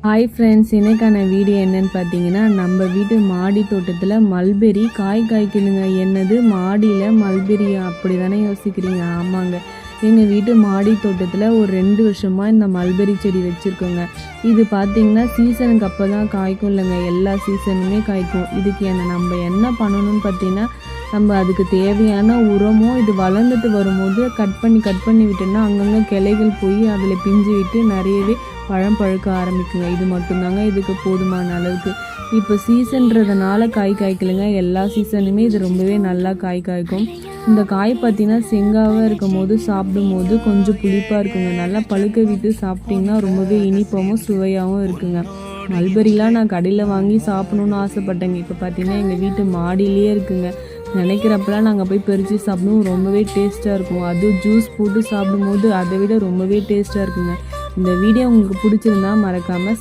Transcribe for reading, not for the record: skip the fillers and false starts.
Hi friends, இன்னைக்கான video என்னன்னு பார்த்தீங்கன்னா, நம்ம வீட்டு மாடி தோட்டத்தில் மல்பெரி காய்க்குதுங்க. என்னது மாடியில் மல்பெரியா? அப்படி தானே யோசிக்கிறீங்க? ஆமாங்க, எங்கள் வீட்டு மாடி தோட்டத்தில் ஒரு 2 வருஷமாக இந்த மல்பெரி செடி வச்சுருக்கோங்க. இது பார்த்திங்கன்னா சீசனுக்கு அப்போ தான் காய்க்கும் இல்லைங்க, எல்லா சீசனுமே காய்க்கும். இதுக்கு நம்ம என்ன பண்ணணும்னு பார்த்தீங்கன்னா, நம்ம அதுக்கு தேவையான உரமோ இது வளர்ந்துட்டு வரும்போது கட் பண்ணி விட்டோம்னா அங்கங்கே கிளைகள் போய் அதில் பிஞ்சு விட்டு நிறையவே பழம் பழுக்க ஆரம்பிக்குங்க. இது மட்டும்தாங்க இதுக்கு போதுமான அளவுக்கு. இப்போ சீசன்றதுனால காய்க்கலைங்க, எல்லா சீசனுமே இது ரொம்பவே நல்லா காய்க்கும். இந்த காய் பார்த்திங்கன்னா செங்காவாக இருக்கும் போது சாப்பிடும்போது கொஞ்சம் புளிப்பாக இருக்குங்க. நல்லா பழுக்க விட்டு சாப்பிட்டிங்கன்னா ரொம்பவே இனிப்பாகவும் சுவையாகவும் இருக்குங்க. மல்பெரிலாம் நான் கடையில் வாங்கி சாப்பிடணுன்னு ஆசைப்பட்டேங்க. இப்போ பார்த்திங்கன்னா எங்கள் வீட்டு மாடியிலே இருக்குங்க. நினைக்கிறப்பெல்லாம் நாங்கள் போய் பறித்து சாப்பிடுவோம், ரொம்பவே டேஸ்ட்டாக இருக்கும். அதுவும் ஜூஸ் போட்டு சாப்பிடும்போது அதை விட ரொம்பவே டேஸ்ட்டாக இருக்குங்க. இந்த வீடியோ உங்களுக்கு பிடிச்சிருந்தா மறக்காமல்